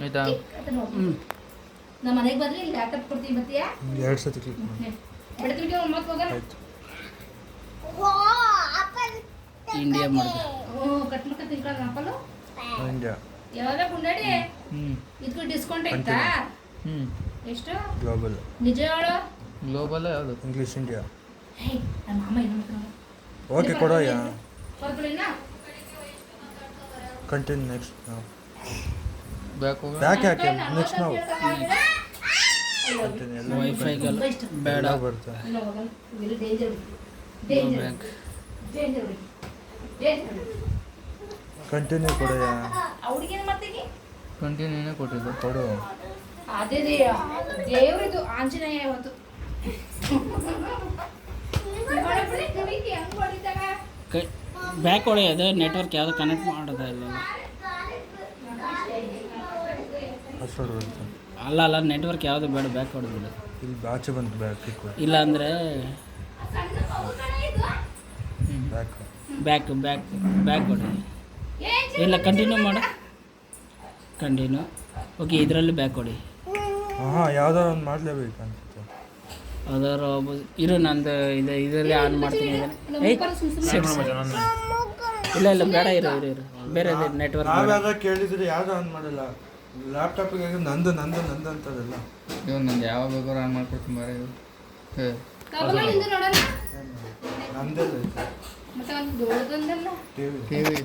ಆಯ್ತಾ? ನಮ್ಮ ಮನೆಗೆ ಬರ್ಲಿ ಇಲ್ಲಿ ಲ್ಯಾಪ್ಟಾಪ್ ಕೊಡ್ತೀವಿ ಬತ್ತೀಯಾ? 2 ಸತಿ ಕ್ಲಿಕ್ ಮಾಡಿ. ಬಿಡ್ತೀವಿ ಮತ್ತೆ ಹೋಗೋಣ. ಆಯ್ತು. ಇಂಡಿಯಾ ಮಾಡಿದೆ. ಕಟ್ ಮಾಡ್ಕ ತಿನ್ಕೊಳ್ಳೋಣ ಆಪಲು. ಇಂಡಿಯಾ. ಯಾವಾಗ ಗುಂಡಾಡಿ? ಇದಕ್ಕೆ ಡಿಸ್ಕೌಂಟ್ ಐತಾ? ಎಷ್ಟು? ಗ್ಲೋಬಲ್. ನಿಜ ಹೇಳು. ಗ್ಲೋಬಲ್ ಯಾವುದು? English India. ಹೇ ನಮ್ಮ ಅಮ್ಮ ಏನು ಮಾಡ್ತಾರ? ಓಕೆ ಕೊಡೋಯ್ಯ. ಕೊಡ್ಕೊಳ್ಳಿನಾ? Continue next. ಬ್ಯಾಕ್ ಹೋಗ. ಬ್ಯಾಕ್ ಯಾಕೆ ನೆಕ್ಸ್ಟ್ ನಾವು ವೈಫೈಗೆಲ್ಲ ಬೇಡ ಬರುತ್ತೆ. ಬ್ಯಾಕ್ ಕಂಟಿನ್ಯೂ ಕೊಡೋಯ್ಯ. ಅವ್ರಿಗೇನು ಮಾಡ್ತೀವಿ? ಕಂಟಿನ್ಯೂನೇ ಕೊಟ್ಟಿದ್ದು. ಕೊಡು. ಅದೇ ದೇವ್ರಿದು ಆಂಜನೇಯ ಇವತ್ತು. ಬ್ಯಾಕ್ ಹೊಡೆಯೋದು ನೆಟ್ವರ್ಕ್ ಯಾವುದು ಕನೆಕ್ಟ್ ಮಾಡೋದ ಇಲ್ಲ. ಪಾಸ್ವರ್ಡ್ ಬರುತ್ತೆ. ಅಲ್ಲ ನೆಟ್ವರ್ಕ್ ಯಾವುದು ಬೇಡ, ಬ್ಯಾಕ್ ಹೊಡೆದ್ಬಿಡು. ಇಲ್ಲಿ ಆಚೆ ಬಂತು ಬ್ಯಾಕ್ ಇಲ್ಲ ಅಂದರೆ ಬ್ಯಾಕ್ ಬ್ಯಾಕ್ ಹೊಡೆ. ಇಲ್ಲ ಕಂಟಿನ್ಯೂ ಮಾಡು. ಕಂಟಿನ್ಯೂ. ಓಕೆ ಇದರಲ್ಲಿ ಬ್ಯಾಕ್ ಹೊಡಿ. ಹಾಂ ಯಾವ್ದಾರು ಒಂದು ಮಾಡಲೇಬೇಕು ಅನ್ಸುತ್ತೆ. ಅದರ ಇರು ನಂದು ಇದರಲ್ಲಿ ಆನ್ ಮಾಡ್ತೀನಿ. ಇಲ್ಲ ಬೇಡ ಇರು ಬೇರೆ ನೆಟ್ವರ್ಕ್. ನಾವ್ಯಾಗ ಕೇಳಿದ್ರೆ ಯಾವ್ದು ಆನ್ ಮಾಡಲ್ಲ. ಲ್ಯಾಪ್ಟಾಪಿಗೆ ನಂದು ಅಂತದಲ್ಲ. ಇವ್ ನಂದು ಯಾವಾಗ ಬೇಕಾದ್ರೂ ಆನ್ ಮಾಡ್ಕೊಡ್ತೀನಿ ಬಾರೆ. ನಂದೆಲ್ಲ ಮತ್ತೆ ಒಂದು ದೊಡ್ಡದೊಂದಲ್ಲ ಟಿವಿ. ಟಿವಿ